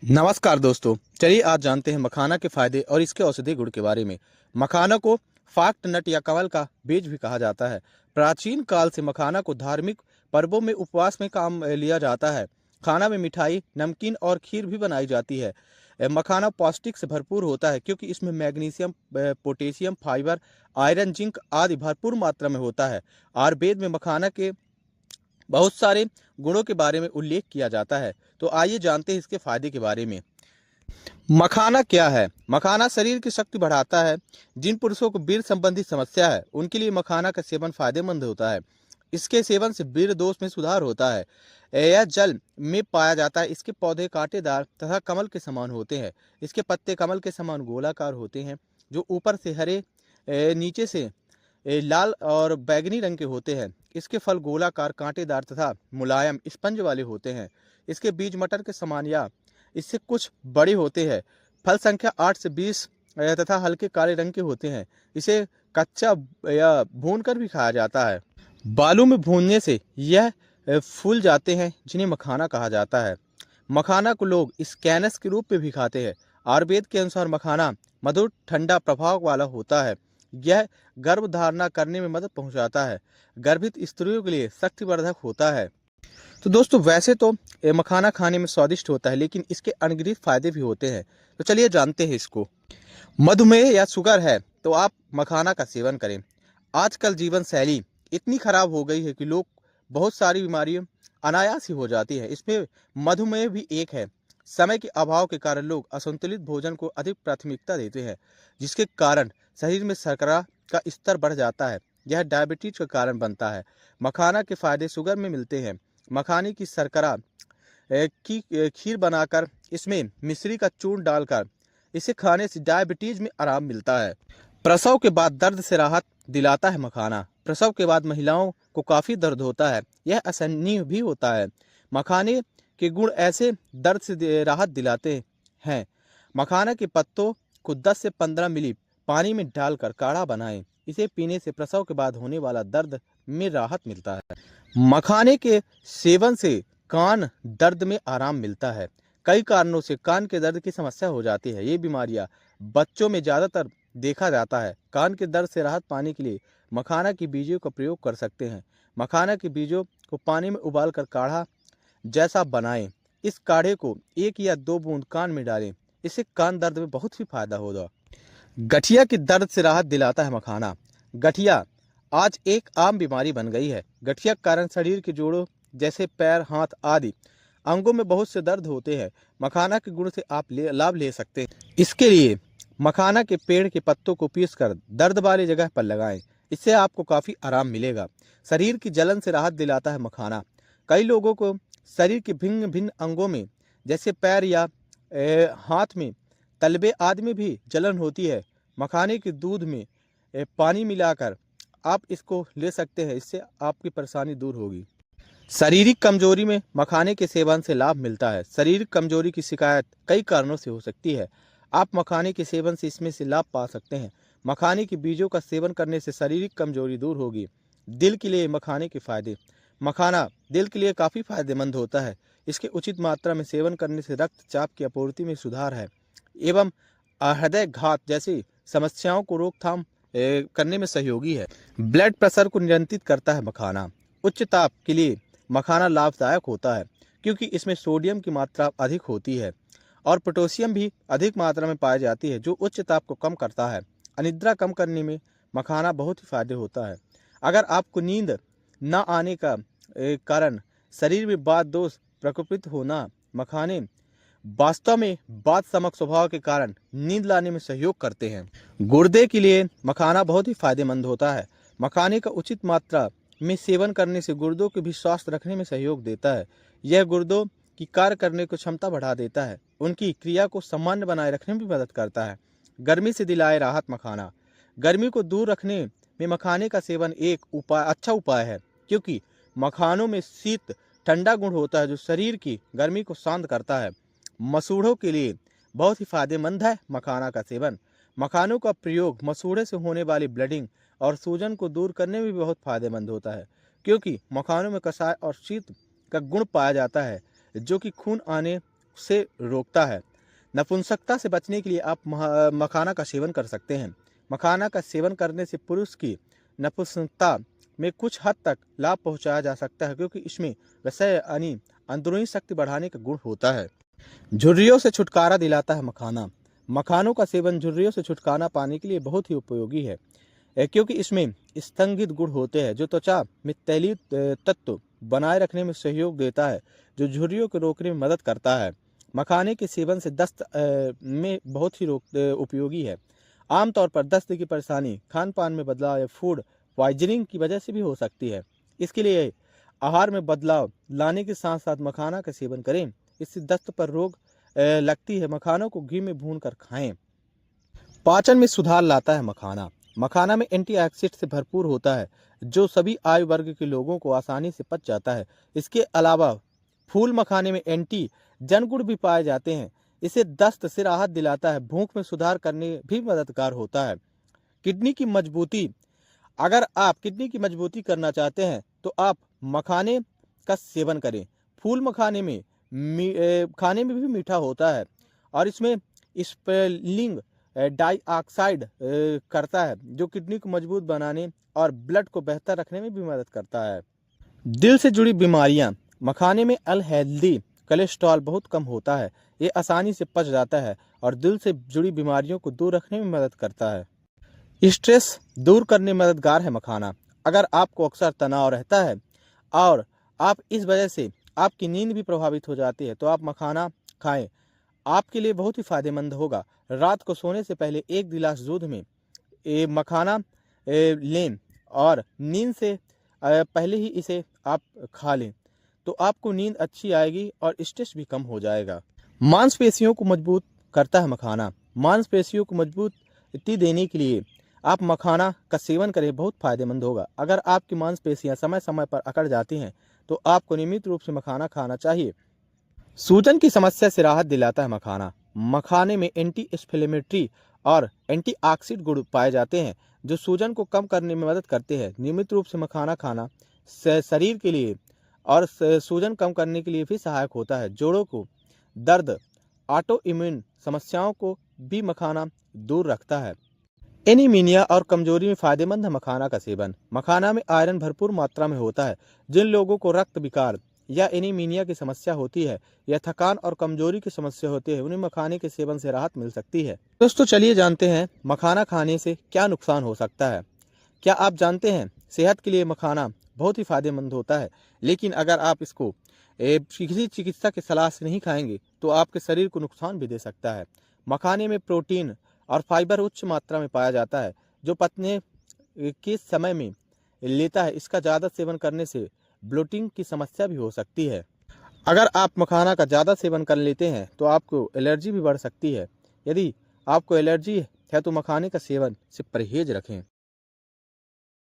नमस्कार दोस्तों। चलिए आज जानते हैं मखाना के फायदे और इसके औषधीय गुण के बारे में। मखाना को फाक्ट नट या कमल का बीज भी कहा जाता है। प्राचीन काल से मखाना को धार्मिक पर्वों में उपवास में काम लिया जाता है। खाना में मिठाई, नमकीन और खीर भी बनाई जाती है। मखाना पौष्टिक से भरपूर होता है क्योंकि इसमें magnesium, potassium, fibre, iron, zinc आदि भरपूर मात्रा में होता है। आयुर्वेद में मखाना के बहुत सारे गुणों के बारे में उल्लेख किया जाता है। तो आइए जानते हैं इसके फायदे के बारे में। मखाना क्या है? मखाना शरीर की शक्ति बढ़ाता है। जिन पुरुषों को वीर्य संबंधी समस्या है उनके लिए मखाना का सेवन फायदेमंद होता है। इसके सेवन से वीर्य दोष में सुधार होता है। यह जल में पाया जाता है। इसके पौधे कांटेदार तथा कमल के समान होते हैं। इसके पत्ते कमल के समान गोलाकार होते हैं, जो ऊपर से हरे, नीचे से लाल और बैगनी रंग के होते हैं। इसके फल गोलाकार, कांटेदार तथा मुलायम स्पंज वाले होते हैं। इसके बीज मटर के समान या इससे कुछ बड़े होते हैं। फल संख्या 8 से 20 तथा हल्के काले रंग के होते हैं। इसे कच्चा या भूनकर भी खाया जाता है। बालू में भूनने से यह फूल जाते हैं, जिन्हें मखाना कहा जाता है। मखाना को लोग स्कैनस के रूप में भी खाते हैं। आयुर्वेद के अनुसार मखाना मधुर, ठंडा प्रभाव वाला होता है। यह गर्भ धारणा करने में मदद पहुंचाता है। गर्भित स्त्रियों के लिए शक्तिवर्धक होता है। तो दोस्तों, वैसे तो ये मखाना खाने में स्वादिष्ट होता है, लेकिन इसके अनगिनत फायदे भी होते हैं। तो चलिए जानते हैं इसको। मधुमेह या शुगर है तो आप मखाना का सेवन करें। आजकल जीवन शैली इतनी खराब हो गई है कि लोग बहुत सारी बीमारियों अनायास ही हो जाती है। इसमें मधुमेह भी एक है। समय के अभाव के कारण लोग असंतुलित भोजन को अधिक प्राथमिकता देते हैं, जिसके कारण शरीर में शर्करा का स्तर बढ़ जाता है। यह डायबिटीज का कारण बनता है। मखाना के फायदे शुगर में मिलते हैं। मखाने की शर्करा की खीर बनाकर इसमें मिश्री का चूर्ण डालकर इसे खाने से डायबिटीज में आराम मिलता है। प्रसव के बाद दर्द से राहत दिलाता है मखाना। प्रसव के बाद महिलाओं को काफी दर्द होता है, यह असहनीय भी होता है। मखाने के गुण ऐसे दर्द से राहत दिलाते हैं। मखाना के पत्तों को 10 से 15 मिली पानी में डालकर काढ़ा बनाएं। इसे पीने से प्रसव के बाद होने वाला दर्द में राहत मिलता है। मखाने के सेवन से कान दर्द में आराम मिलता है। कई कारणों से कान के दर्द की समस्या हो जाती है। ये बीमारियां बच्चों में ज्यादातर देखा जाता है। कान के दर्द से राहत पाने के लिए मखाना की बीजों का प्रयोग कर सकते हैं। मखाना के बीजों को पानी में उबालकर काढ़ा जैसा बनाएं। इस काढ़े को 1 या 2 बूंद कान में डालें। इससे कान दर्द में बहुत ही फायदा होगा। गठिया की दर्द से राहत दिलाता है मखाना। गठिया आज एक आम बीमारी बन गई है। गठिया के कारण शरीर के जोड़ों जैसे पैर, हाथ आदि अंगों में बहुत से दर्द होते हैं। मखाना के गुण से आप लाभ ले सकते हैं। इसके लिए मखाना के पेड़ के पत्तों को पीसकर दर्द वाली जगह पर लगाएं। इससे आपको काफी आराम मिलेगा। शरीर की जलन से राहत दिलाता है मखाना। कई लोगों को शरीर के भिन्न भिन्न अंगों में जैसे पैर या हाथ में, तलबे आदि में भी जलन होती है। मखाने के दूध में पानी मिलाकर आप इसको ले सकते हैं। इससे आपकी परेशानी दूर होगी। शारीरिक कमजोरी में मखाने के सेवन से लाभ मिलता है। शारीरिक कमजोरी की शिकायत कई कारणों से हो सकती है। आप मखाने के सेवन से इसमें से लाभ पा सकते हैं। मखाने के बीजों का सेवन करने से शारीरिक कमजोरी दूर होगी। दिल के लिए मखाने के फायदे। मखाना दिल के लिए काफ़ी फायदेमंद होता है। इसके उचित मात्रा में सेवन करने से रक्तचाप की आपूर्ति में सुधार है एवं हृदय घात जैसी समस्याओं को रोकथाम करने में सहयोगी है। ब्लड प्रेशर को नियंत्रित करता है मखाना। उच्च ताप के लिए मखाना लाभदायक होता है क्योंकि इसमें सोडियम की मात्रा अधिक होती है और पोटेशियम भी अधिक मात्रा में पाई जाती है, जो उच्च ताप को कम करता है। अनिद्रा कम करने में मखाना बहुत ही फायदे होता है। अगर आपको नींद न आने का कारण शरीर में वात दोष प्रकोपित होना, मखाने वास्तव में वात समक स्वभाव के कारण नींद लाने में सहयोग करते हैं। गुर्दे के लिए मखाना बहुत ही फायदेमंद होता है। मखाने का उचित मात्रा में सेवन करने से गुर्दों के भी स्वास्थ्य रखने में सहयोग देता है। यह गुर्दों की कार्य करने की क्षमता बढ़ा देता है। उनकी क्रिया को सामान्य बनाए रखने में भी मदद करता है। गर्मी से दिलाए राहत मखाना। गर्मी को दूर रखने में मखाने का सेवन एक अच्छा उपाय है, क्योंकि मखानों में शीत ठंडा गुण होता है जो शरीर की गर्मी को शांत करता है। मसूड़ों के लिए बहुत ही फायदेमंद है मखाना का सेवन। मखानों का प्रयोग मसूड़े से होने वाली ब्लीडिंग और सूजन को दूर करने में भी बहुत फायदेमंद होता है, क्योंकि मखानों में कषाय और शीत का गुण पाया जाता है, जो कि खून आने से रोकता है। नपुंसकता से बचने के लिए आप मखाना का सेवन कर सकते हैं। मखाना का सेवन करने से पुरुष की नपुंसकता में कुछ हद तक लाभ पहुंचाया जा सकता है, क्योंकि इसमें वैसे अंदरूनी शक्ति बढ़ाने का गुण होता है। झुर्रियों से छुटकारा दिलाता है मखाना। मखानों का सेवन झुर्रियों से छुटकारा पाने के लिए बहुत ही उपयोगी है, क्योंकि इसमें स्तंगित गुण होते हैं जो त्वचा में तैलीय तत्व बनाए रखने में सहयोग देता है, जो झुर्रियों को रोकने में मदद करता है। मखाने के सेवन से दस्त में बहुत ही उपयोगी है। आमतौर पर दस्त की परेशानी खान पान में बदलाव या फूड पॉइजनिंग की वजह से भी हो सकती है। इसके लिए आहार में बदलाव लाने के साथ साथ मखाना का सेवन करें। इससे दस्त पर रोग लगती है। मखानों को घी में भूनकर खाएं। पाचन में सुधार लाता है मखाना। मखाना में एंटीऑक्सीडेंट से भरपूर होता है, जो सभी आयु वर्ग के लोगों को आसानी से पच जाता है। इसके अलावा फूल मखाने में एंटी जन गुण भी पाए जाते हैं। इसे दस्त से राहत दिलाता है, भूख में सुधार करने भी मददगार होता है। किडनी की मजबूती, अगर आप किडनी की मजबूती करना चाहते हैं तो आप मखाने का सेवन करें। फूल मखाने में खाने में भी मीठा होता है और इसमें स्पेलिंग डाइऑक्साइड करता है, जो किडनी को मजबूत बनाने और ब्लड को बेहतर रखने में भी मदद करता है। दिल से जुड़ी बीमारियां, मखाने में अनहेल्दी कोलेस्ट्रॉल बहुत कम होता है। ये आसानी से पच जाता है और दिल से जुड़ी बीमारियों को दूर रखने में मदद करता है। स्ट्रेस दूर करने में मददगार है मखाना। अगर आपको अक्सर तनाव रहता है और आप इस वजह से आपकी नींद भी प्रभावित हो जाती है, तो आप मखाना खाएं, आपके लिए बहुत ही फायदेमंद होगा। रात को सोने से पहले 1 गिलास दूध में मखाना लें और नींद से पहले ही इसे आप खा लें, तो आपको नींद अच्छी आएगी और स्ट्रेस भी कम हो जाएगा। मांसपेशियों को मजबूत करता है मखाना। मांसपेशियों को मजबूती देने के लिए आप मखाना का सेवन करें, बहुत फायदेमंद होगा। अगर आपकी मांसपेशियां समय समय पर अकड़ जाती हैं तो आपको नियमित रूप से मखाना खाना चाहिए। सूजन की समस्या से राहत दिलाता है मखाना। मखाने में एंटी इंफ्लेमेटरी और एंटीऑक्सीडेंट गुण पाए जाते हैं, जो सूजन को कम करने में मदद करते हैं। नियमित रूप से मखाना खाना शरीर के लिए और सूजन कम करने के लिए भी सहायक होता है। जोड़ों को दर्द, ऑटो इम्यून समस्याओं को भी मखाना दूर रखता है। एनीमिया और कमजोरी में फायदेमंद है मखाना का सेवन। मखाना में आयरन भरपूर मात्रा में होता है। जिन लोगों को रक्त विकार या एनीमिया की समस्या होती है या थकान और कमजोरी की समस्या होती है, उन्हें मखाने के सेवन से राहत मिल सकती है। दोस्तों, चलिए जानते हैं मखाना खाने से क्या नुकसान हो सकता है। क्या आप जानते हैं सेहत के लिए मखाना बहुत ही फायदेमंद होता है, लेकिन अगर आप इसको किसी चिकित्सक की सलाह से नहीं खाएंगे तो आपके शरीर को नुकसान भी दे सकता है। मखाने में प्रोटीन और फाइबर उच्च मात्रा में पाया जाता है, जो पचने के समय में लेता है। इसका ज़्यादा सेवन करने से ब्लोटिंग की समस्या भी हो सकती है। अगर आप मखाना का ज़्यादा सेवन कर लेते हैं तो आपको एलर्जी भी बढ़ सकती है। यदि आपको एलर्जी है तो मखाने का सेवन से परहेज रखें।